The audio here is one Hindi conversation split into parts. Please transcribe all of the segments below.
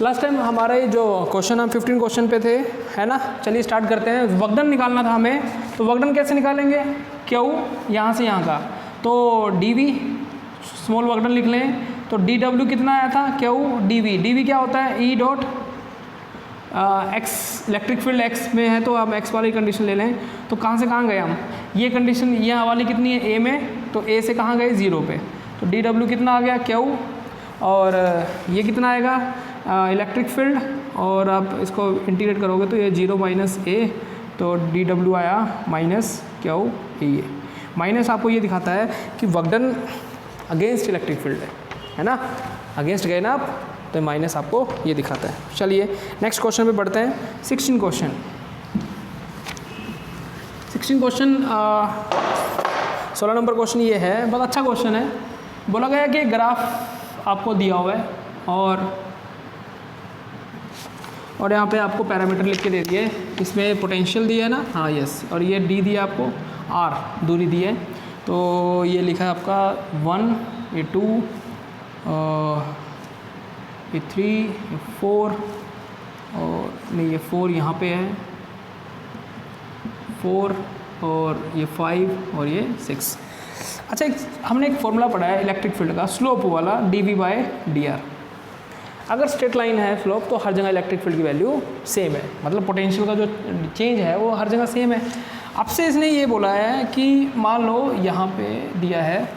लास्ट टाइम हमारा ये जो क्वेश्चन हम 15 क्वेश्चन पे थे, है ना। चलिए स्टार्ट करते हैं। वक्डन निकालना था हमें, तो वक्डन कैसे निकालेंगे? क्यू यहाँ से यहाँ का, तो डी स्मॉल वक्डन लिख लें, तो डी डब्ल्यू कितना आया था? क्यू डी वी क्या होता है? E dot x, electric field x में है तो आप एक्स वाली कंडीशन ले लें। तो कहाँ से कहाँ गए हम? ये कंडीशन ये वाली कितनी है? ए में, तो ए से कहाँ गए? 0 पे, तो डी डब्ल्यू कितना आ गया? क्यू, और ये कितना आएगा? इलेक्ट्रिक फील्ड, और आप इसको इंटीग्रेट करोगे तो ये 0 माइनस ए, तो डी डब्ल्यू आया माइनस क्यू ए। माइनस आपको ये दिखाता है कि वक्डन अगेंस्ट इलेक्ट्रिक फील्ड है ना, अगेंस्ट गए ना आप, तो माइनस आपको ये दिखाता है। चलिए नेक्स्ट क्वेश्चन पे बढ़ते हैं। 16 क्वेश्चन 16 नंबर क्वेश्चन ये है, बहुत अच्छा क्वेश्चन है। बोला गया कि ग्राफ आपको दिया हुआ है और यहाँ पे आपको पैरामीटर लिख के दे दिए, इसमें पोटेंशियल दिया है ना, हाँ यस, और ये डी दिया आपको, आर दूरी दी है, तो ये लिखा है आपका 1, ये 2, ये 3, ये 4, और नहीं ये 4 यहाँ पे है, 4, और ये 5, और ये 6। अच्छा, हमने एक फॉर्मूला पढ़ा है इलेक्ट्रिक फील्ड का, स्लोप वाला, डी बाय डी आर। अगर स्ट्रेट लाइन है स्लोप, तो हर जगह इलेक्ट्रिक फील्ड की वैल्यू सेम है, मतलब पोटेंशियल का जो चेंज है वो हर जगह सेम है। अब से इसने ये बोला है कि मान लो यहाँ पे दिया है,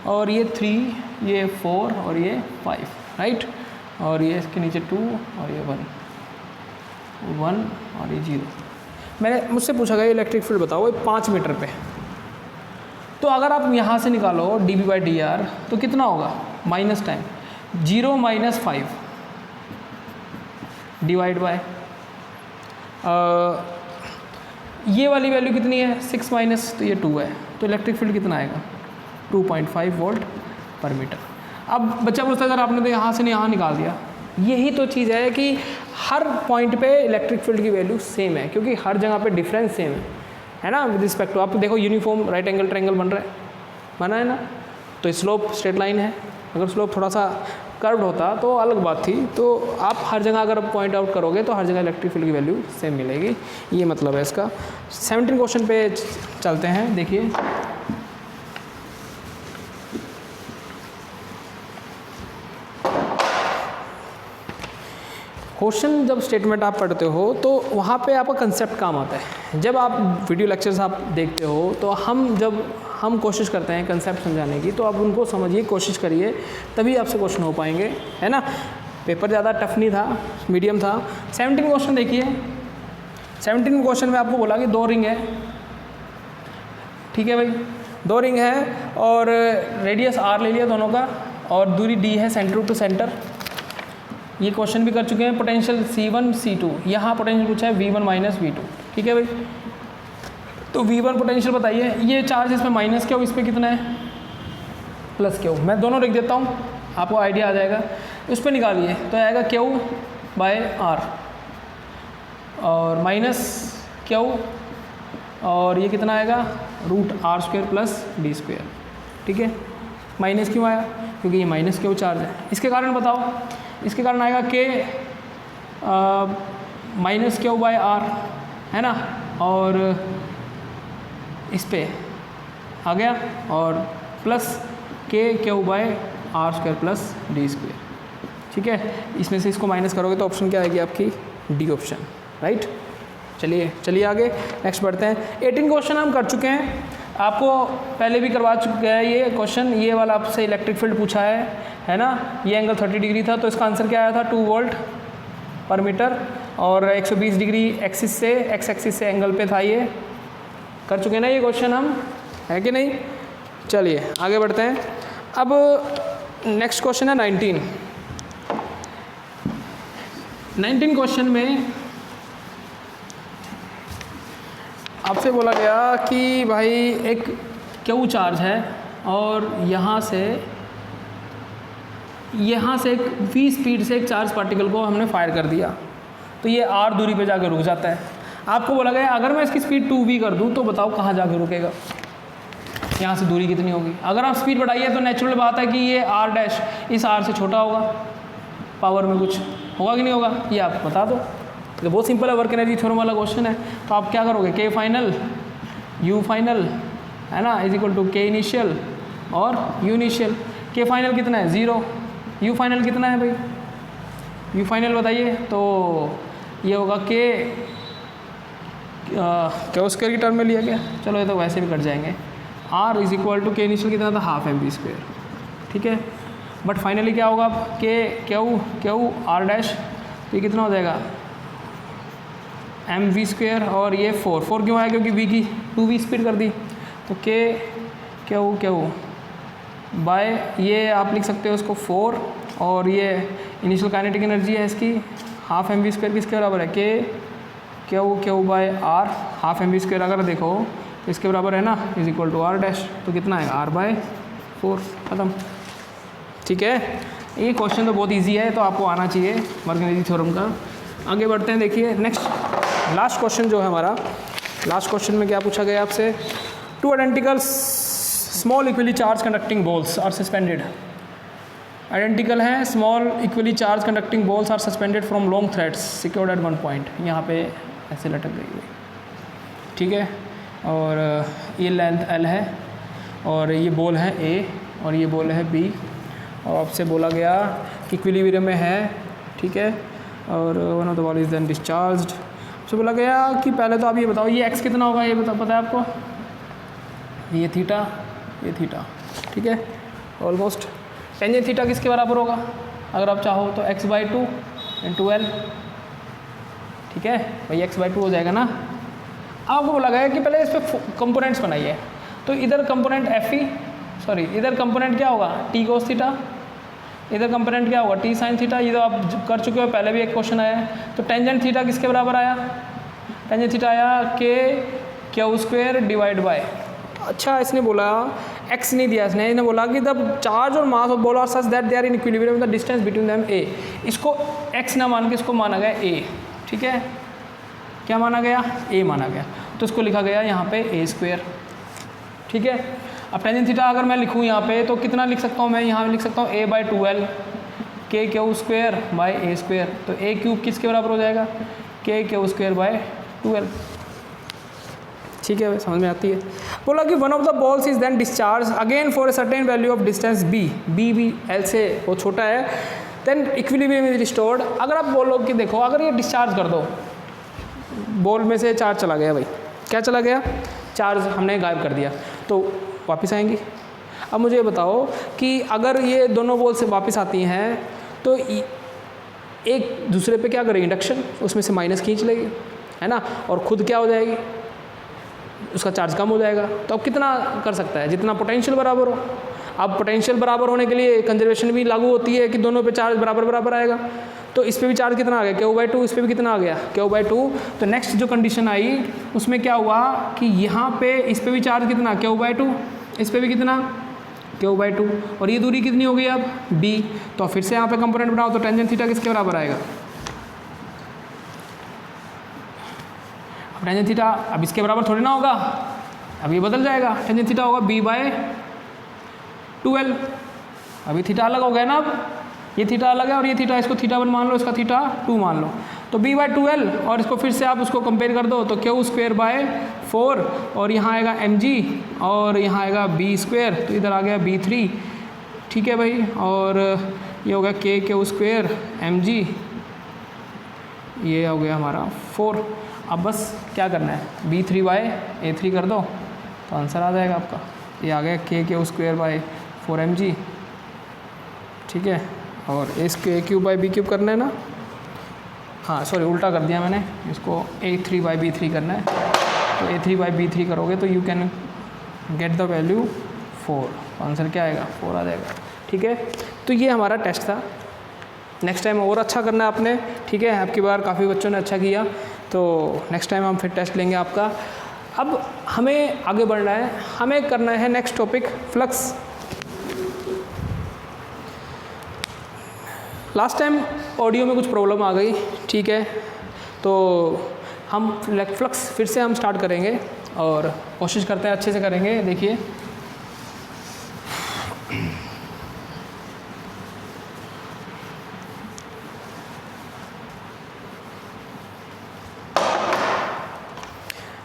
और ये 3, ये 4, और ये 5, राइट, और ये इसके नीचे 2, और ये 1, और ये 0। मुझसे पूछा गया इलेक्ट्रिक फील्ड बताओ 5 मीटर पे, तो अगर आप यहाँ से निकालो D B by D R, तो कितना होगा? Minus time 0 minus 5 divide by ये वाली वैल्यू कितनी है? 6 माइनस, तो ये 2 है, तो इलेक्ट्रिक फील्ड कितना आएगा? 2.5 वोल्ट पर मीटर। अब बच्चा पूछता है सर आपने तो यहाँ से यहाँ निकाल दिया। यही तो चीज़ है कि हर पॉइंट पे इलेक्ट्रिक फील्ड की वैल्यू सेम है, क्योंकि हर जगह पे डिफरेंस सेम है ना, विद रिस्पेक्ट टू। आप देखो यूनिफॉर्म राइट एंगल ट्रायंगल बन रहा है, बना है ना, तो स्लोप स्ट्रेट लाइन है। अगर स्लोप थोड़ा सा कर्व्ड होता तो अलग बात थी। तो आप हर जगह अगर पॉइंट आउट करोगे तो हर जगह इलेक्ट्रिक फील्ड की वैल्यू सेम मिलेगी, ये मतलब है इसका। 17 क्वेश्चन पे चलते हैं, देखिए। क्वेश्चन जब स्टेटमेंट आप पढ़ते हो तो वहाँ पे आपका कंसेप्ट काम आता है। जब आप वीडियो लेक्चर्स आप देखते हो तो हम कोशिश करते हैं कंसेप्ट समझाने की, तो आप उनको समझिए, कोशिश करिए, तभी आपसे क्वेश्चन हो पाएंगे, है ना। पेपर ज़्यादा टफ नहीं था, मीडियम था। 17 क्वेश्चन देखिए। 17 क्वेश्चन में आपको बोला कि 2 रिंग है, ठीक है भाई, 2 रिंग है और रेडियस r ले लिया दोनों का, और दूरी d है सेंटर टू सेंटर। ये क्वेश्चन भी कर चुके हैं। पोटेंशियल C1 C2, यहाँ पोटेंशियल पूछा है V1 माइनस V2, ठीक है भाई। तो V1 पोटेंशियल बताइए, ये चार्ज इसमें माइनस क्यू, इस पर कितना है? Plus Q. मैं दोनों लिख देता हूँ, आपको आइडिया आ जाएगा। उस पर निकालिए तो आएगा क्यू बाय आर, और माइनस क्यू, और ये कितना आएगा? √r² प्लस d², ठीक है। माइनस क्यों आया? क्योंकि ये माइनस क्यू चार्ज है। इसके कारण बताओ, इसके कारण आएगा के माइनस क्यू बाय आर, है ना, और इस पे आ गया, और प्लस के Q bye r² plus d², ठीक है। इसमें से इसको माइनस करोगे तो ऑप्शन क्या आएगी आपकी? D option, right. चलिए आगे नेक्स्ट बढ़ते हैं। 18 क्वेश्चन हम कर चुके हैं, आपको पहले भी करवा चुके हैं ये क्वेश्चन। ये वाला आपसे इलेक्ट्रिक फील्ड पूछा है ना। ये एंगल 30 डिग्री था, तो इसका आंसर क्या आया था? 2 वोल्ट पर मीटर, और 120 डिग्री एक्सिस से, एक्स एक्सिस से एंगल पे था। ये कर चुके हैं ना ये क्वेश्चन हम, है कि नहीं। चलिए आगे बढ़ते हैं। अब नेक्स्ट क्वेश्चन है 19 क्वेश्चन में आपसे बोला गया कि भाई एक क्यू चार्ज है, और यहाँ से एक v स्पीड से एक चार्ज पार्टिकल को हमने फायर कर दिया, तो ये r दूरी पे जाकर रुक जाता है। आपको बोला गया अगर मैं इसकी स्पीड 2v कर दूँ तो बताओ कहाँ जाकर रुकेगा, यहाँ से दूरी कितनी होगी। अगर आप स्पीड बढ़ाइए तो नेचुरल बात है कि ये r डैश इस r से छोटा होगा पावर में कुछ, होगा कि नहीं होगा, ये आप बता दो। तो बहुत सिंपल है, वर्क एनर्जी थ्योरम वाला क्वेश्चन है। तो आप क्या करोगे, के फाइनल यू फाइनल है ना इज इक्वल टू के इनिशियल और यू इनिशियल। के फाइनल कितना है 0, यू फाइनल कितना है भाई, यू फाइनल बताइए। तो ये होगा के क्या स्क्वायर की टर्म में लिया गया, चलो ये तो वैसे भी कट जाएंगे। आर इज इक्वल टू के इनिशियल कितना था, हाफ एम वी स्क्वायर, ठीक है। बट फाइनली क्या होगा अब, के क्यू आर डैश, तो ये कितना हो जाएगा एम वी स्क्वायर और ये 4 क्यों आया, क्योंकि वी की 2v स्पीड कर दी। तो के क्यू बाय ये आप लिख सकते हो इसको 4, और ये इनिशियल काइनेटिक एनर्जी है इसकी हाफ एम वी स्क्वायर किसके बराबर है, K Q by R half M V square. अगर देखो तो इसके बराबर है ना is equal to R dash, तो कितना है आर बाय 4, ख़त्म, ठीक है। ये क्वेश्चन तो बहुत इजी है, तो आपको आना चाहिए वर्क एनर्जी थ्योरम का। आगे बढ़ते हैं, देखिए नेक्स्ट लास्ट क्वेश्चन जो है हमारा, लास्ट क्वेश्चन में क्या पूछा गया आपसे, 2 identical small equally charge conducting balls are suspended. Identical हैं small equally charge conducting balls are suspended from long threads secured at one point, यहाँ पे ऐसे लटक गई हुई, ठीक है। और ये लेंथ L है और ये बॉल है A और ये बॉल है B, और आपसे बोला गया कि इक्विलिब्रियम में है, ठीक है। और one of the ball is then discharged. आपसे बोला गया कि पहले तो आप ये बताओ ये x कितना होगा, ये पता है आपको, ये थीटा, ये थीटा, ठीक है। ऑलमोस्ट टेंजेंट थीटा किसके बराबर होगा, अगर आप चाहो तो x/2 इंटू L, ठीक है भाई, x/2 हो जाएगा ना। आपको बोला गया कि पहले इस पर कंपोनेंट्स बनाइए, तो इधर कंपोनेंट इधर कंपोनेंट क्या होगा t cos थीटा, इधर कंपोनेंट क्या होगा t sin थीटा, ये तो आप कर चुके हो, पहले भी एक क्वेश्चन आया है। तो टेंजेंट थीटा किसके बराबर आया, टेंजेंट थीटा आया के क्यू स्क्वायर डिवाइड बाय, अच्छा इसने बोला x नहीं दिया, इसने बोला कि द चार्ज और mass of ball are such that they are in equilibrium the distance between them a, इसको x ना मान के इसको माना गया a, ठीक है। क्या माना गया, a माना गया, तो इसको लिखा गया यहाँ पे a स्क्वायर, ठीक है। अब टेंजेंट थीटा अगर मैं लिखूँ यहाँ पे तो कितना लिख सकता हूँ मैं, यहाँ लिख सकता हूँ a/2l के Q square by a square, तो a क्यूब किसके बराबर हो जाएगा, के क्यू स्क्वायर बाय 2l, ठीक है, समझ में आती है। बोला कि one of the balls is then discharge again for a certain value of distance b भी L से बहुत छोटा है, देन इक्विलिब्रियम इज रिस्टोर्ड। अगर आप बोलो कि देखो अगर ये डिस्चार्ज कर दो, बॉल में से चार्ज चला गया भाई, क्या चला गया, चार्ज हमने गायब कर दिया, तो वापस आएंगी। अब मुझे बताओ कि अगर ये दोनों बॉल से वापस आती हैं तो एक दूसरे पे क्या करेगी, इंडक्शन, उसमें से माइनस खींच लेगी, है ना, और खुद क्या हो जाएगी, उसका चार्ज कम हो जाएगा। तो अब कितना कर सकता है, जितना पोटेंशियल बराबर हो। अब पोटेंशियल बराबर होने के लिए कंजर्वेशन भी लागू होती है कि दोनों पे चार्ज बराबर बराबर आएगा। तो इस पे भी चार्ज कितना आ गया, Q/2, इस पे भी कितना आ गया, Q/2। तो नेक्स्ट जो कंडीशन आई उसमें क्या हुआ कि यहाँ पे इस पे भी चार्ज कितना, Q/2, इस पे भी कितना, Q/2, और ये दूरी कितनी हो गई अब b। तो फिर से यहाँ पे कंपोनेंट बनाओ, तो टेंजेंट थीटा किसके बराबर आएगा, अब टेंजेंट थीटा अब इसके बराबर थोड़ी ना होगा, अब ये बदल जाएगा, टेंजेंट थीटा होगा b/2l। अभी थीटा अलग हो गया ना, अब ये थीटा अलग है और ये थीटा, इसको थीटा 1 मान लो, इसका थीटा 2 मान लो, तो b/2l, और इसको फिर से आप उसको कंपेयर कर दो, तो क्यू स्क्वायर बाय 4, और यहाँ आएगा mg, और यहाँ आएगा b स्क्वायर, तो इधर आ गया b3, ठीक है भाई, और ये हो गया के क्यू स्क्वायर mg, ये हो गया हमारा 4। अब बस क्या करना है, b3/a3 कर दो तो आंसर आ जाएगा आपका, ये आ गया के क्यू स्क्वायर बाय 4mg, ठीक है, और इसके a3/b3 करना है ना, हाँ सॉरी उल्टा कर दिया मैंने, इसको a3/b3 करना है, तो a3/b3 करोगे तो you can get the value 4, answer क्या आएगा, 4 आ जाएगा, ठीक है। तो ये हमारा टेस्ट था, नेक्स्ट टाइम और अच्छा करना है आपने, ठीक है। आपकी बार काफ़ी बच्चों ने अच्छा किया, तो नेक्स्ट टाइम हम फिर टेस्ट लेंगे आपका। अब हमें आगे बढ़ना है, हमें करना है next topic flux. Last time audio में कुछ प्रॉब्लम आ गई, ठीक है, तो हम फ्लक्स फिर से हम स्टार्ट करेंगे और कोशिश करते हैं अच्छे से करेंगे। देखिए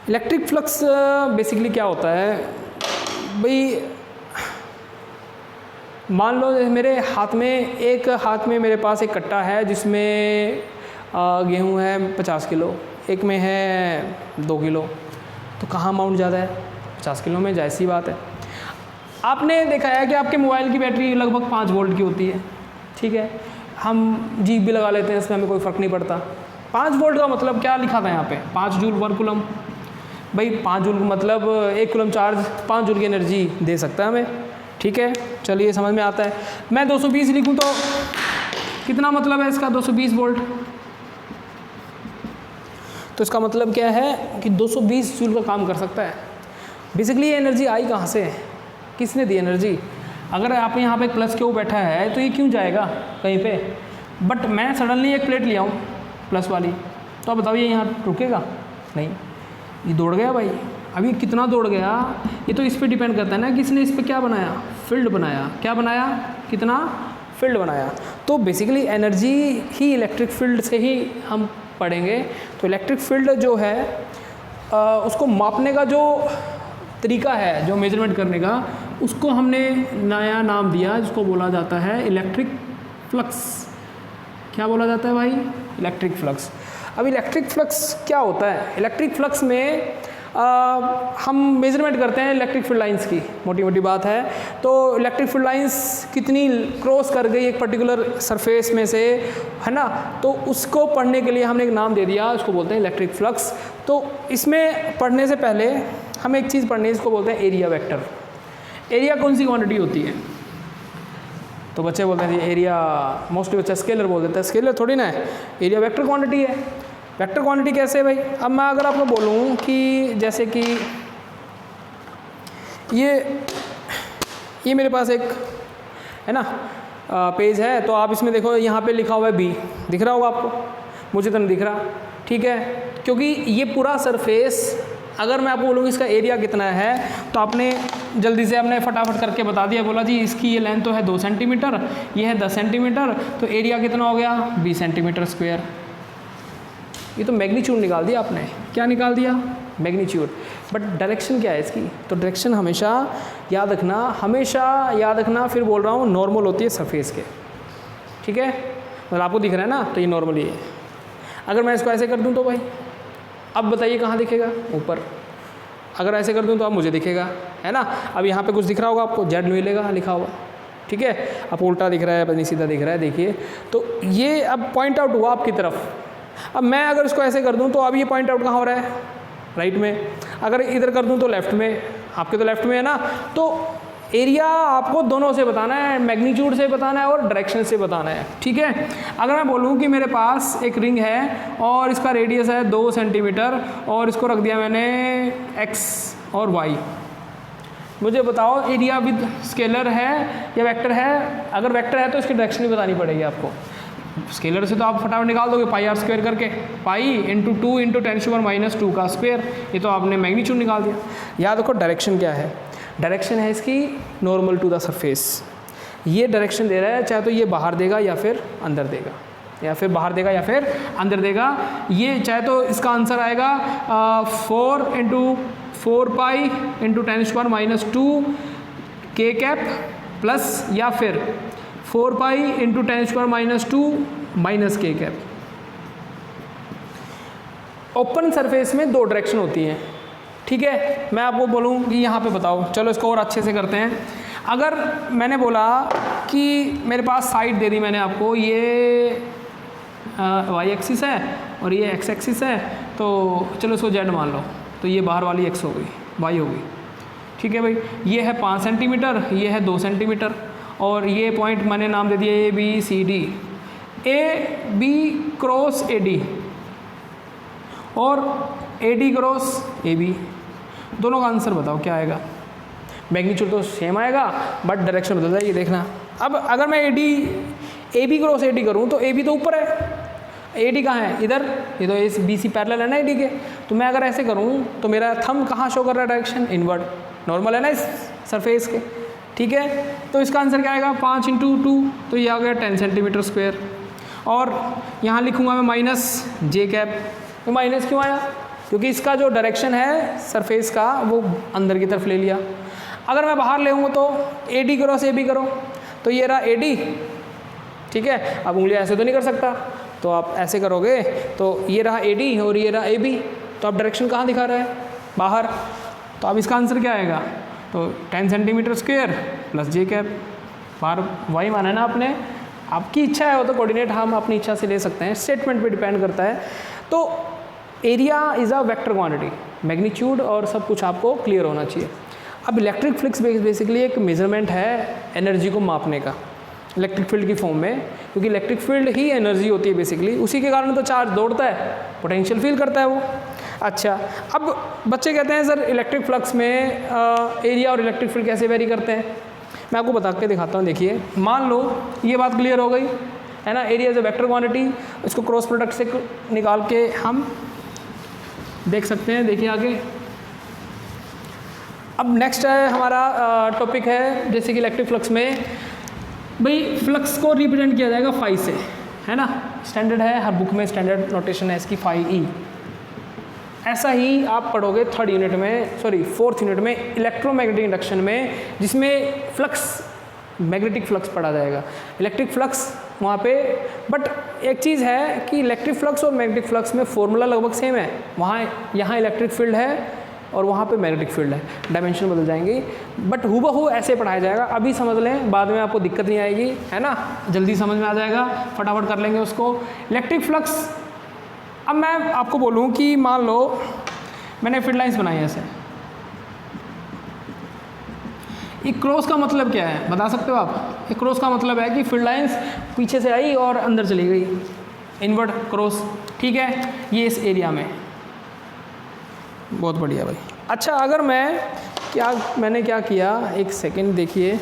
इलेक्ट्रिक फ्लक्स बेसिकली क्या होता है भाई, मान लो मेरे हाथ में मेरे पास एक कट्टा है जिसमें गेहूँ है 50 किलो, एक में है 2 किलो, तो कहाँ अमाउंट ज़्यादा है? 50 किलो में, जायज़ सी बात है। आपने देखा है कि आपके मोबाइल की बैटरी लगभग 5 वोल्ट की होती है, ठीक है, हम जीप भी लगा लेते हैं, इसमें हमें कोई फ़र्क नहीं पड़ता। 5 वोल्ट का मतलब क्या लिखा था यहाँ पे? 5 जूल 1 कूलम। भाई 5 जूल मतलब 1 कूलम चार्ज 5 जूल की एनर्जी दे सकता है हमें, ठीक है, चलिए समझ में आता है। मैं 220 लिखूँ तो कितना मतलब है इसका? 220 वोल्ट। तो इसका मतलब क्या है कि 220 जूल का काम कर सकता है। बेसिकली ये एनर्जी आई कहाँ से? किसने दी एनर्जी? अगर आप यहाँ पे प्लस क्यू बैठा है तो ये क्यों जाएगा कहीं पे? बट मैं सडनली एक प्लेट लिया हूँ प्लस वाली, तो आप बताओ ये यहाँ रुकेगा? नहीं, ये दौड़ गया भाई। अभी कितना दौड़ गया ये तो इस पे डिपेंड करता है ना कि इसने इस पे क्या बनाया? फील्ड बनाया। क्या बनाया? कितना? फील्ड बनाया। तो बेसिकली एनर्जी ही इलेक्ट्रिक फील्ड से ही हम पढ़ेंगे। तो इलेक्ट्रिक फील्ड जो है उसको मापने का जो तरीका है, जो मेजरमेंट करने का, उसको हमने नया नाम दिया जिसको बोला जाता है इलेक्ट्रिक फ्लक्स। क्या बोला जाता है भाई? Electric flux. अब इलेक्ट्रिक फ्लक्स क्या होता है? इलेक्ट्रिक फ्लक्स में हम मेजरमेंट करते हैं इलेक्ट्रिक फील्ड लाइंस की, मोटी मोटी बात है। तो इलेक्ट्रिक फील्ड लाइंस कितनी क्रॉस कर गई एक पर्टिकुलर सरफेस में से, है ना, तो उसको पढ़ने के लिए हमने एक नाम दे दिया, उसको बोलते हैं इलेक्ट्रिक फ्लक्स। तो इसमें पढ़ने से पहले हमें एक चीज़ पढ़नी है, इसको बोलते हैं एरिया वेक्टर। एरिया कौन सी क्वांटिटी होती है? तो बच्चे बोलते हैं जी एरिया, मोस्टली बच्चा स्केलर बोल देता है। स्केलर थोड़ी ना है, एरिया वेक्टर क्वांटिटी है। वेक्टर क्वांटिटी कैसे है भाई? अब मैं अगर आपको बोलूँ कि जैसे कि ये मेरे पास एक है ना पेज है, तो आप इसमें देखो यहाँ पे लिखा हुआ है बी, दिख रहा होगा आपको? मुझे तो नहीं दिख रहा, ठीक है, क्योंकि ये पूरा सरफेस, अगर मैं आपको बोलूँगी इसका एरिया कितना है तो आपने जल्दी से आपने फटाफट करके बता दिया, बोला जी इसकी ये लेंथ तो है 2 सेंटीमीटर, ये है 10 सेंटीमीटर, तो एरिया कितना हो गया? 20 सेंटीमीटर स्क्वायर। ये तो मैग्नीट्यूड निकाल दिया आपने। क्या निकाल दिया? मैग्नीट्यूड। बट डायरेक्शन क्या है इसकी? तो डायरेक्शन हमेशा याद रखना, फिर बोल रहा हूँ नॉर्मल होती है सरफेस के, ठीक है, मतलब आपको दिख रहा है ना, तो ये नॉर्मल ही है। अगर मैं इसको ऐसे कर दूँ तो भाई अब बताइए कहाँ दिखेगा? ऊपर। अगर ऐसे कर दूँ तो अब मुझे दिखेगा, है ना। अब यहाँ पे कुछ दिख रहा होगा आपको, जेड मिलेगा लिखा हुआ, ठीक है। अब उल्टा दिख रहा है, बनी सीधा दिख रहा है, देखिए। तो ये अब पॉइंट आउट हुआ आपकी तरफ। अब मैं अगर इसको ऐसे कर दूँ तो अब ये पॉइंट आउट कहाँ हो रहा है? राइट में। अगर इधर कर दूँ तो लेफ्ट में, आपके तो लेफ्ट में है ना। तो एरिया आपको दोनों से बताना है, मैग्नीट्यूड से बताना है और डायरेक्शन से बताना है, ठीक है। अगर मैं बोलूँ कि मेरे पास एक रिंग है और इसका रेडियस है 2 सेंटीमीटर और इसको रख दिया मैंने x और y, मुझे बताओ एरिया विद स्केलर है या वेक्टर है? अगर वेक्टर है तो इसकी डायरेक्शन भी बतानी पड़ेगी आपको। स्केलर से तो आप फटाफट निकाल दोगे, पाई आर स्क्वायर करके, पाई इंटू 2 इंटू 10⁻⁻² का स्क्वायर, ये तो आपने मैग्नीट्यूड निकाल दिया। याद रखो डायरेक्शन क्या है? डायरेक्शन है इसकी नॉर्मल टू द सरफेस। ये डायरेक्शन दे रहा है, चाहे तो ये बाहर देगा या फिर अंदर देगा, या फिर बाहर देगा या फिर अंदर देगा। ये चाहे तो इसका आंसर आएगा 4 इंटू 4 पाई इंटू 10⁻² के कैप प्लस, या फिर 4 पाई इंटू 10⁻² माइनस के कैप। ओपन सरफेस में 2 डायरेक्शन होती हैं, ठीक है। मैं आपको बोलूँ कि यहाँ पे बताओ, चलो इसको और अच्छे से करते हैं। अगर मैंने बोला कि मेरे पास साइड दे दी मैंने आपको, ये वाई एक्सिस है और ये एक्स एक्सिस है, तो चलो इसको जेड मान लो, तो ये बाहर वाली एक्स हो गई, वाई हो गई, ठीक है भाई। ये है 5 सेंटीमीटर, ये है 2 सेंटीमीटर, और ये पॉइंट मैंने नाम दे दिया A B C D, A B cross A D और A D cross A B. दोनों का आंसर बताओ क्या आएगा? मैग्नीट्यूड तो सेम आएगा बट डायरेक्शन बदल जाएगी, देखना। अब अगर मैं A B cross A D करूँ तो ए बी तो ऊपर है, ए डी कहाँ है? इधर। ये तो इस बी सी पैरेलल है ना ए डी के। तो मैं अगर ऐसे करूँ तो मेरा थंब कहाँ शो कर रहा है? डायरेक्शन इनवर्ड, नॉर्मल है ना इस सरफेस के, ठीक है। तो इसका आंसर क्या आएगा? 5 इंटू 2, तो ये आ गया 10 सेंटीमीटर स्क्वायर। और यहाँ लिखूँगा मैं माइनस जे कैप। तो माइनस क्यों आया? क्योंकि इसका जो डायरेक्शन है सरफेस का वो अंदर की तरफ ले लिया। अगर मैं बाहर ले आऊँगा तो AD क्रॉस AB करो, तो ये रहा AD, ठीक है। अब उंगलियाँ ऐसे तो नहीं कर सकता, तो आप ऐसे करोगे तो ये रहा AD और ये रहा AB, तो अब डायरेक्शन कहाँ दिखा रहा है? बाहर। तो अब इसका आंसर क्या आएगा? तो 10 centimetre square plus J cap, बार वही माना है ना आपने। आपकी इच्छा है वो तो कोऑर्डिनेट हम अपनी इच्छा से ले सकते हैं, स्टेटमेंट पे डिपेंड करता है। तो area is a vector quantity, magnitude और सब कुछ आपको क्लियर होना चाहिए। अब इलेक्ट्रिक फ्लक्स बेसिकली एक मेजरमेंट है एनर्जी को मापने का, इलेक्ट्रिक फील्ड की फॉर्म में, क्योंकि इलेक्ट्रिक फील्ड ही एनर्जी होती है बेसिकली, उसी के कारण तो चार्ज दौड़ता है, पोटेंशियल फील करता है वो। अच्छा, अब बच्चे कहते हैं सर इलेक्ट्रिक फ्लक्स में एरिया और इलेक्ट्रिक फील्ड कैसे वेरी करते हैं? मैं आपको बता के दिखाता हूँ। देखिए, मान लो ये बात क्लियर हो गई है ना, area is a vector quantity, इसको क्रॉस प्रोडक्ट से निकाल के हम देख सकते हैं। देखिए आगे, अब नेक्स्ट है हमारा टॉपिक है जैसे कि इलेक्ट्रिक फ्लक्स में भाई फ्लक्स को रिप्रेजेंट किया जाएगा फाई से, है ना, स्टैंडर्ड है, हर बुक में स्टैंडर्ड नोटेशन है इसकी फाई ई। ऐसा ही आप पढ़ोगे फोर्थ यूनिट में इलेक्ट्रोमैग्नेटिक इंडक्शन में, जिसमें फ्लक्स, मैग्नेटिक फ्लक्स पढ़ा जाएगा, इलेक्ट्रिक फ्लक्स वहाँ पे। बट एक चीज़ है कि इलेक्ट्रिक फ्लक्स और मैग्नेटिक फ्लक्स में फॉर्मूला लगभग सेम है। यहाँ इलेक्ट्रिक फील्ड है और वहाँ पे मैग्नेटिक फील्ड है, डायमेंशन बदल जाएंगी, बट हूबहू ऐसे पढ़ाया जाएगा। अभी समझ लें, बाद में आपको दिक्कत नहीं आएगी, है ना, जल्दी समझ में आ जाएगा, फटाफट कर लेंगे उसको। इलेक्ट्रिक फ्लक्स, अब मैं आपको बोलूँ कि मान लो मैंने फील्ड लाइंस बनाई है ऐसे, एक क्रॉस का मतलब क्या है बता सकते हो आप? एक क्रॉस का मतलब है कि फील्ड लाइंस पीछे से आई और अंदर चली गई, इनवर्ड क्रॉस, ठीक है, ये इस एरिया में। बहुत बढ़िया भाई। अच्छा, अगर मैंने क्या किया, एक सेकंड देखिए,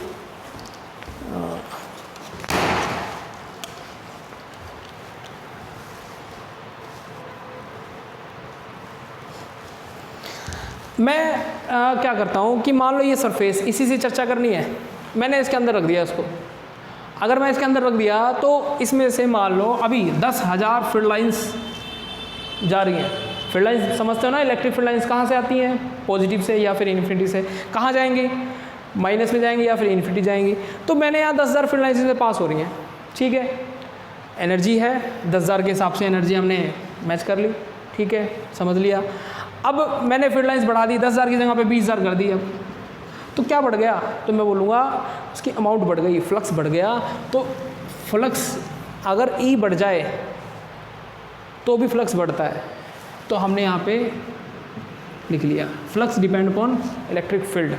मैं क्या करता हूँ कि मान लो ये सरफेस, इसी से चर्चा करनी है, मैंने इसके अंदर रख दिया इसको। अगर मैं इसके अंदर रख दिया तो इसमें से मान लो अभी 10,000 फील्ड लाइंस जा रही हैं। फील्ड लाइंस समझते हो ना, इलेक्ट्रिक फील्ड लाइंस कहाँ से आती हैं? पॉजिटिव से या फिर इन्फिनिटी से। कहाँ जाएंगी? माइनस में जाएंगी या फिर इन्फिनिटी जाएंगी। तो मैंने यहाँ 10,000 फील्ड लाइंस से पास हो रही हैं, ठीक है, एनर्जी है 10,000 के हिसाब से एनर्जी हमने मैच कर ली, ठीक है, समझ लिया। अब मैंने फील्ड लाइंस बढ़ा दी, 10,000 की जगह पे 20,000 कर दी। अब तो क्या बढ़ गया? तो मैं बोलूँगा उसकी अमाउंट बढ़ गई, फ्लक्स बढ़ गया। तो फ्लक्स अगर ई बढ़ जाए तो भी फ्लक्स बढ़ता है, तो हमने यहाँ पे लिख लिया flux depend upon electric field,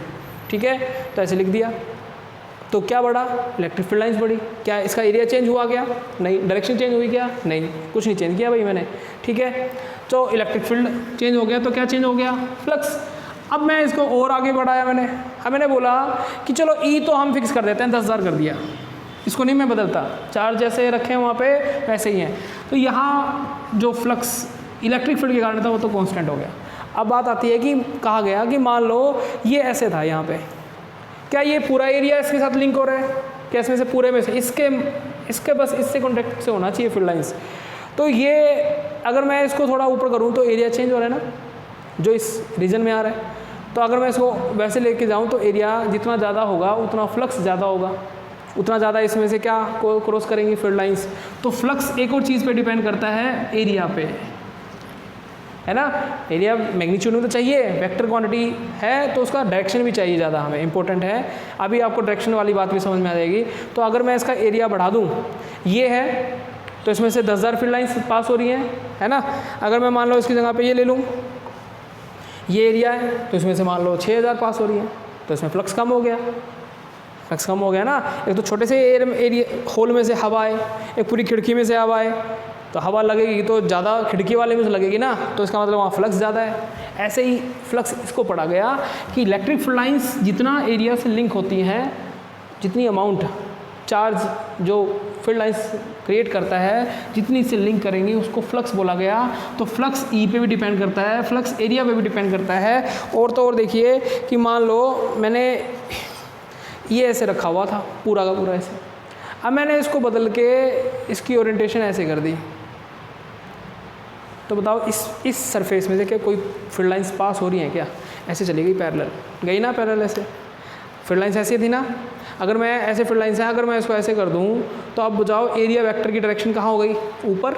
ठीक है, तो ऐसे लिख दिया। तो क्या बढ़ा? इलेक्ट्रिक फील्ड लाइंस बढ़ी। क्या इसका एरिया चेंज हुआ क्या? नहीं। डायरेक्शन चेंज हुई क्या? नहीं, कुछ नहीं चेंज किया भाई मैंने, ठीक है। तो इलेक्ट्रिक फील्ड चेंज हो गया, तो क्या चेंज हो गया? फ्लक्स। अब मैं इसको और आगे बढ़ाया मैंने, अब मैंने बोला कि चलो ई तो हम फिक्स कर देते हैं, 10,000 कर दिया, इसको नहीं मैं बदलता, चार्ज जैसे रखे हैं वहाँ पे वैसे ही हैं। तो यहाँ जो फ्लक्स इलेक्ट्रिक फील्ड के कारण था वो तो कांस्टेंट हो गया। अब बात आती है कि कहा गया कि मान लो ये ऐसे था यहाँ पे, क्या ये पूरा एरिया इसके साथ लिंक हो रहा है? क्या इसमें से पूरे में से इसके बस इससे कॉन्टेक्ट से होना चाहिए फील्ड लाइंस। तो ये अगर मैं इसको थोड़ा ऊपर करूँ तो एरिया चेंज हो रहा है ना, जो इस रीजन में आ रहा है। तो अगर मैं इसको वैसे लेके जाऊँ तो एरिया जितना ज़्यादा होगा उतना फ्लक्स ज़्यादा होगा, उतना ज़्यादा इसमें से क्या क्रॉस करेंगी फील्ड लाइंस। तो फ्लक्स एक और चीज़ पे डिपेंड करता है, एरिया पे, है ना। एरिया मैग्नीट्यूड में तो चाहिए, वेक्टर क्वांटिटी है तो उसका डायरेक्शन भी चाहिए ज़्यादा, हमें इंपॉर्टेंट है। अभी आपको डायरेक्शन वाली बात भी समझ में आ जाएगी। तो अगर मैं इसका एरिया बढ़ा दूँ, ये है तो इसमें से 10,000 फील्ड लाइंस पास हो रही हैं, है ना। अगर मैं मान लो इसकी जगह पे ये ले लूँ, ये एरिया है, तो इसमें से मान लो 6,000 पास हो रही है, तो इसमें फ्लक्स कम हो गया, फ्लक्स कम हो गया ना। एक तो छोटे से एरिया होल में से हवा आए, एक पूरी खिड़की में से हवा आए, तो हवा लगेगी तो ज़्यादा खिड़की वाले में से लगेगी ना, तो इसका मतलब वहाँ फ्लक्स ज़्यादा है। ऐसे ही फ्लक्स इसको पढ़ा गया कि इलेक्ट्रिक फील्ड लाइंस जितना एरिया से लिंक होती हैं, जितनी अमाउंट चार्ज जो फील्ड लाइंस क्रिएट करता है, जितनी से लिंक करेंगे उसको फ्लक्स बोला गया। तो फ्लक्स ई पे भी डिपेंड करता है, फ्लक्स एरिया पे भी डिपेंड करता है। और तो और देखिए कि मान लो मैंने ये ऐसे रखा हुआ था पूरा का पूरा ऐसे, अब मैंने इसको बदल के इसकी ओरिएंटेशन ऐसे कर दी, तो बताओ इस सरफेस में से क्या कोई फील्ड लाइंस पास हो रही हैं क्या? ऐसे चली गई पैरेलल, गई ना पैरेलल ऐसे, फील्ड लाइंस ऐसी थी ना। अगर मैं ऐसे फील्ड लाइंस है, अगर मैं इसको ऐसे कर दूँ तो अब बताओ एरिया वेक्टर की डायरेक्शन कहाँ हो गई? ऊपर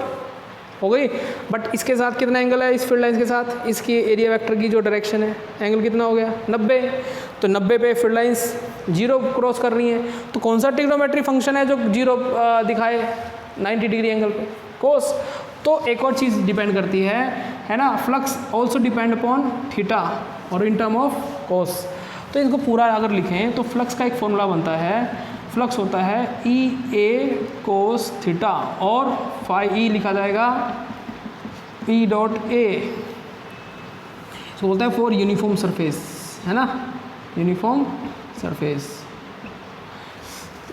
हो गई। बट इसके साथ कितना एंगल है इस फील्ड लाइंस के साथ? इसकी एरिया वेक्टर की जो डायरेक्शन है, एंगल कितना हो गया? 90। तो 90 पे फील्ड लाइंस 0 क्रॉस कर रही हैं, तो कौन सा ट्रिग्नोमेट्री फंक्शन है जो 0 दिखाए 90 डिग्री एंगल पे? कोस। तो एक और चीज़ डिपेंड करती है ना, flux also depend upon theta और इन टर्म ऑफ कोस। तो इसको पूरा अगर लिखें तो फ्लक्स का एक फॉर्मूला बनता है, फ्लक्स होता है ई ए कोस थीटा, और फाई ई लिखा जाएगा ई डॉट ए, तो बोलता है फॉर यूनिफॉर्म सरफेस, है ना, uniform surface.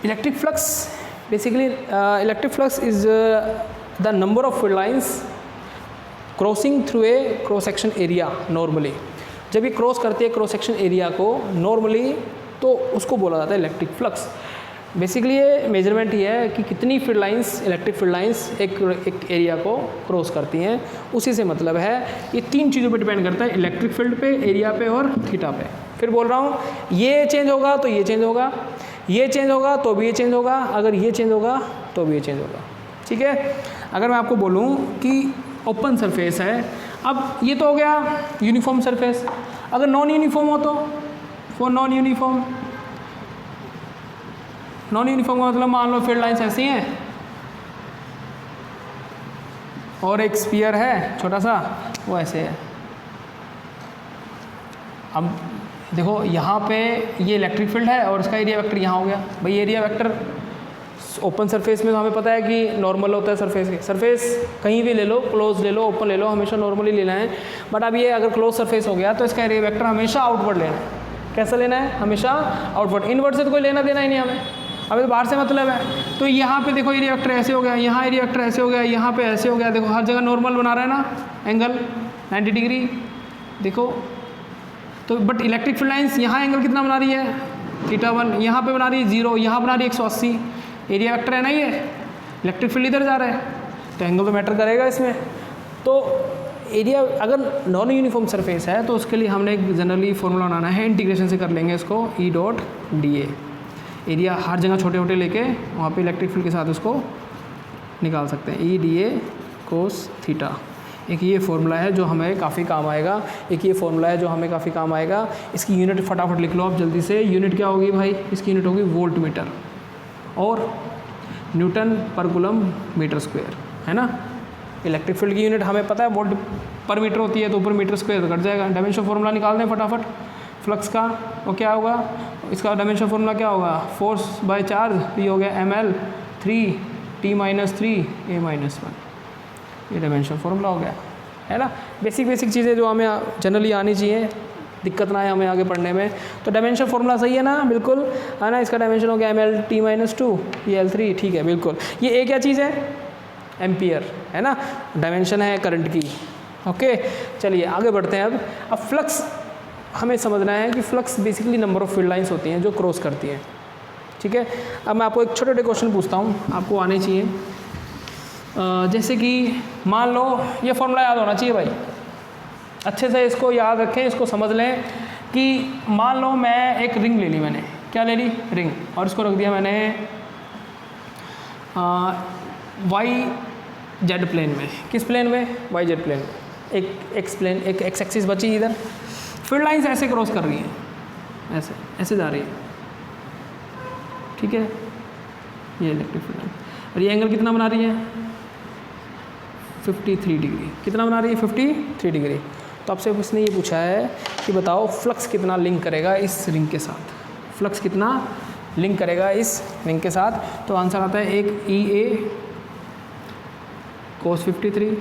Electric flux basically electric flux is the number of field lines crossing through a cross section area normally. जब ये क्रॉस करती है क्रॉस सेक्शन एरिया को नॉर्मली, तो उसको बोला जाता है इलेक्ट्रिक फ्लक्स। बेसिकली ये मेजरमेंट ये है कि कितनी field lines, electric field lines एक एरिया को क्रॉस करती हैं, उसी से मतलब है। ये 3 चीज़ों पे डिपेंड करता है, इलेक्ट्रिक फील्ड पे, एरिया पे और थीटा पे। फिर बोल रहा हूँ, ये चेंज होगा तो ये चेंज होगा, ये चेंज होगा तो भी ये चेंज होगा, अगर ये चेंज होगा तो भी ये चेंज होगा। ठीक है। अगर मैं आपको बोलूँ कि ओपन सरफेस है, अब ये तो हो गया यूनिफॉर्म सरफेस। अगर नॉन यूनिफॉर्म हो तो for non uniform, non uniform का मतलब मान लो फील्ड लाइंस ऐसी हैं और एक स्फीयर है छोटा सा, वो ऐसे है। अब देखो यहाँ पे ये इलेक्ट्रिक फील्ड है और इसका एरिया वेक्टर यहाँ हो गया। भाई एरिया वेक्टर ओपन सरफेस में तो हमें पता है कि नॉर्मल होता है सरफेस के, सरफेस कहीं भी ले लो, क्लोज ले लो, ओपन ले लो, हमेशा नॉर्मली लेना है। बट अब ये अगर क्लोज सरफेस हो गया तो इसका एरिया वेक्टर हमेशा आउटवर्ड लेना है। कैसा लेना है? हमेशा आउटवर्ड। इनवर्ड से तो कोई लेना देना ही नहीं हमें, हमें तो बाहर से मतलब है। तो यहाँ पे देखो एरिया वेक्टर ऐसे हो गया, यहाँ एरिया वेक्टर ऐसे हो गया, यहाँ पे ऐसे हो गया। देखो हर जगह नॉर्मल बना रहा है ना एंगल 90 डिग्री, देखो। तो बट इलेक्ट्रिक फील्ड लाइंस यहाँ एंगल कितना बना रही है? θ1। यहाँ पे बना रही है 0, यहाँ बना रही है 180। एरिया वेक्टर है ना ये, इलेक्ट्रिक फील्ड इधर जा रहा है, तो एंगल तो मैटर करेगा इसमें। तो एरिया अगर नॉन यूनिफॉर्म सरफेस है तो उसके लिए हमने एक जनरली फॉर्मूला बनाना है, इंटीग्रेशन से कर लेंगे इसको, E dot D A. Area हर जगह छोटे छोटे लेके वहाँ पे इलेक्ट्रिक फील्ड के साथ उसको निकाल सकते हैं, E D A cos theta. एक ये फॉर्मूला है जो हमें काफ़ी काम आएगा, एक ये फॉर्मूला है जो हमें काफ़ी काम आएगा। इसकी यूनिट फटाफट लिख लो आप जल्दी से। यूनिट क्या होगी भाई? इसकी यूनिट होगी वोल्ट मीटर और न्यूटन पर कूलम मीटर स्क्वायर, है ना। इलेक्ट्रिक फील्ड की यूनिट हमें पता है वोल्ट पर मीटर होती है, तो ऊपर मीटर स्क्वायर कट जाएगा। डायमेंशन फॉर्मूला निकाल दें फटाफट फ्लक्स का, वो क्या होगा? इसका डायमेंशन फॉर्मूला क्या होगा? फोर्स बाय चार्ज, ये हो गया ml 3 t-3 a-1। ये डायमेंशन फॉर्मूला हो गया, है ना। बेसिक चीज़ें जो हमें जनरली आनी चाहिए, दिक्कत ना है हमें आगे पढ़ने में। तो डायमेंशन फॉर्मूला सही है ना? बिल्कुल, है ना। इसका डायमेंशन हो गया ml t-2, ये l3, ठीक है बिल्कुल। ये एक क्या चीज़ है? एम्पियर, है ना। डायमेंशन है करंट की। ओके, चलिए आगे बढ़ते हैं। अब फ्लक्स हमें समझना है कि flux basically number of field lines होती हैं जो क्रॉस करती हैं, ठीक है। अब मैं आपको एक छोटे छोटे क्वेश्चन पूछता हूँ, आपको आने चाहिए। जैसे कि मान लो ये फॉर्मूला याद होना चाहिए भाई, अच्छे से इसको याद रखें, इसको समझ लें कि मान लो मैं एक रिंग ले ली, मैंने क्या ले ली? रिंग, और इसको रख दिया मैंने वाई जेड प्लेन में। किस प्लेन में? वाई जेड प्लेन में। एक एक्स प्लेन, एक एक्स एक्सिस बची इधर। फील्ड लाइंस ऐसे क्रॉस कर रही हैं, ऐसे ऐसे जा रही है, ठीक है। ये इलेक्ट्रिक फील्ड लाइन, और ये एंगल कितना बना रही है? 53 डिग्री। कितना बना रही है? 53 डिग्री। तो आपसे उसने ये पूछा है कि बताओ फ्लक्स कितना लिंक करेगा इस रिंग के साथ, फ्लक्स कितना लिंक करेगा इस रिंग के साथ। तो आंसर आता है एक ई ए कोस 53,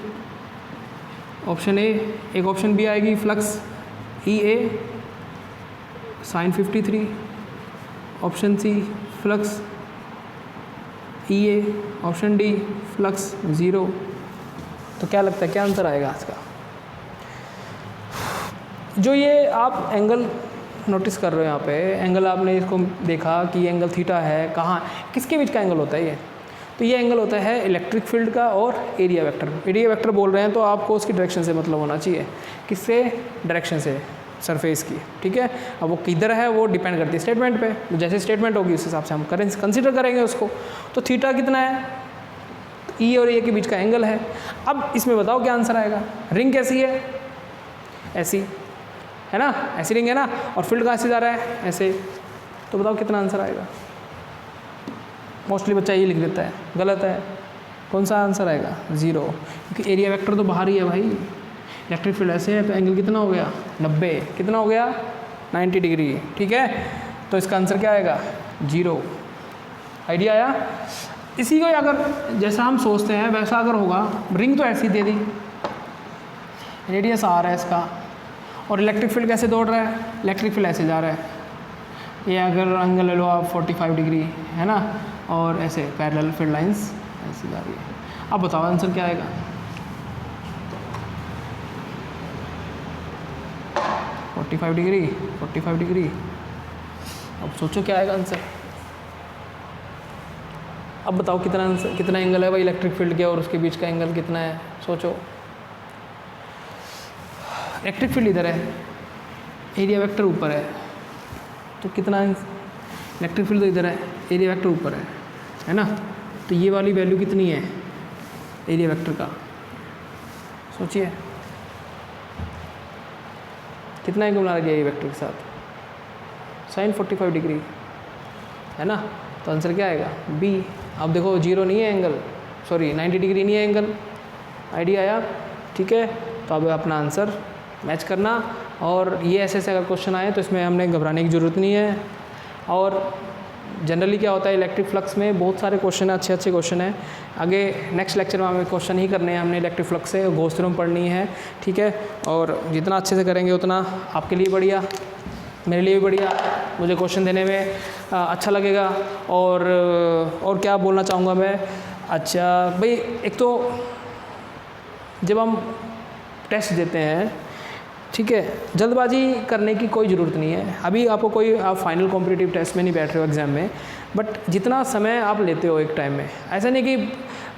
ऑप्शन ए। एक ऑप्शन बी आएगी फ्लक्स ई ए साइन 53, ऑप्शन सी फ्लक्स ई ए, ऑप्शन डी फ्लक्स 0। तो क्या लगता है क्या आंसर आएगा इसका? जो ये आप एंगल नोटिस कर रहे हो यहाँ पे, एंगल आपने इसको देखा कि एंगल थीटा है, कहाँ किसके बीच का एंगल होता है ये? तो ये एंगल होता है इलेक्ट्रिक फील्ड का और एरिया वेक्टर। एरिया वेक्टर बोल रहे हैं तो आपको उसकी डायरेक्शन से मतलब होना चाहिए, किससे, डायरेक्शन से, सरफेस की, ठीक है। अब वो किधर है वो डिपेंड करती है स्टेटमेंट पे, तो जैसे स्टेटमेंट होगी उस हिसाब से हम कंसिडर करेंगे उसको। तो थीटा कितना है, ई और ए के बीच का एंगल है। अब इसमें बताओ क्या आंसर आएगा। रिंग कैसी है, ऐसी है ना, ऐसी रिंग है ना, और फील्ड कहाँ से जा रहा है, ऐसे, तो बताओ कितना आंसर आएगा। मोस्टली बच्चा ये लिख देता है, गलत है। कौन सा आंसर आएगा, 0, क्योंकि एरिया वेक्टर तो बाहर ही है भाई। इलेक्ट्रिक फील्ड ऐसे है तो एंगल कितना हो गया, 90, कितना हो गया, 90 डिग्री, ठीक है। तो इसका आंसर क्या आएगा, 0। आइडिया आया। इसी को अगर जैसा हम सोचते हैं वैसा अगर होगा, रिंग तो ऐसी दे दी, रेडियस आर है इसका, और इलेक्ट्रिक फील्ड कैसे दौड़ रहा है, इलेक्ट्रिक फील्ड ऐसे जा रहा है, ये अगर एंगल ले लो आप 45 डिग्री है ना, और ऐसे पैरेलल फील्ड लाइंस ऐसे जा रही है। अब बताओ आंसर क्या आएगा, 45 डिग्री, 45 डिग्री। अब सोचो क्या आएगा आंसर। अब बताओ कितना आंसर, कितना एंगल है भाई इलेक्ट्रिक फील्ड के और उसके बीच का एंगल कितना है, सोचो। इलेक्ट्रिक फील्ड इधर है, एरिया वेक्टर ऊपर है, तो कितना इलेक्ट्रिक फील्ड तो इधर है, एरिया वेक्टर ऊपर है ना, तो ये वाली वैल्यू कितनी है एरिया वेक्टर का, सोचिए कितना एंगल बना गया एरिया वेक्टर के साथ, साइन 45 डिग्री है ना, तो आंसर क्या आएगा, बी। अब देखो 0 नहीं है एंगल, सॉरी 90 डिग्री नहीं है एंगल। आइडिया आया, ठीक है। तो अब अपना आंसर मैच करना, और ये ऐसे अगर क्वेश्चन आए तो इसमें हमने घबराने की ज़रूरत नहीं है। और जनरली क्या होता है इलेक्ट्रिक फ्लक्स में बहुत सारे क्वेश्चन हैं, अच्छे अच्छे क्वेश्चन हैं। आगे नेक्स्ट लेक्चर में हमें क्वेश्चन ही करने हैं, हमने इलेक्ट्रिक फ्लक्स से गॉस थ्योरम पढ़नी है, ठीक है। और जितना अच्छे से करेंगे उतना आपके लिए बढ़िया, मेरे लिए भी बढ़िया, मुझे क्वेश्चन देने में अच्छा लगेगा। और क्या बोलना चाहूँगा मैं, अच्छा भाई, एक तो जब हम टेस्ट देते हैं, ठीक है, जल्दबाजी करने की कोई ज़रूरत नहीं है। अभी आपको कोई, आप फाइनल कॉम्पिटिटिव टेस्ट में नहीं बैठ रहे हो एग्ज़ाम में, बट जितना समय आप लेते हो एक टाइम में, ऐसा नहीं कि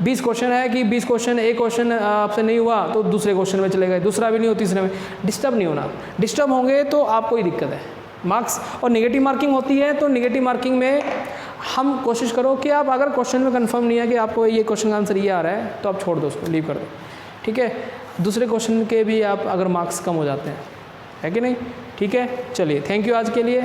20 क्वेश्चन है कि 20 क्वेश्चन, एक क्वेश्चन आपसे नहीं हुआ तो दूसरे क्वेश्चन में चले गए, दूसरा भी नहीं हो तीसरे में। डिस्टर्ब नहीं होना, डिस्टर्ब होंगे तो आपको ही दिक्कत है। मार्क्स और नेगेटिव मार्किंग होती है, तो नेगेटिव मार्किंग में हम कोशिश करो कि आप अगर क्वेश्चन में कंफर्म नहीं है कि आपको ये क्वेश्चन का आंसर ये आ रहा है, तो आप छोड़ दो उसको, लीव कर दो, ठीक है। दूसरे क्वेश्चन के भी आप अगर मार्क्स कम हो जाते हैं, है कि नहीं, ठीक है। चलिए, थैंक यू आज के लिए।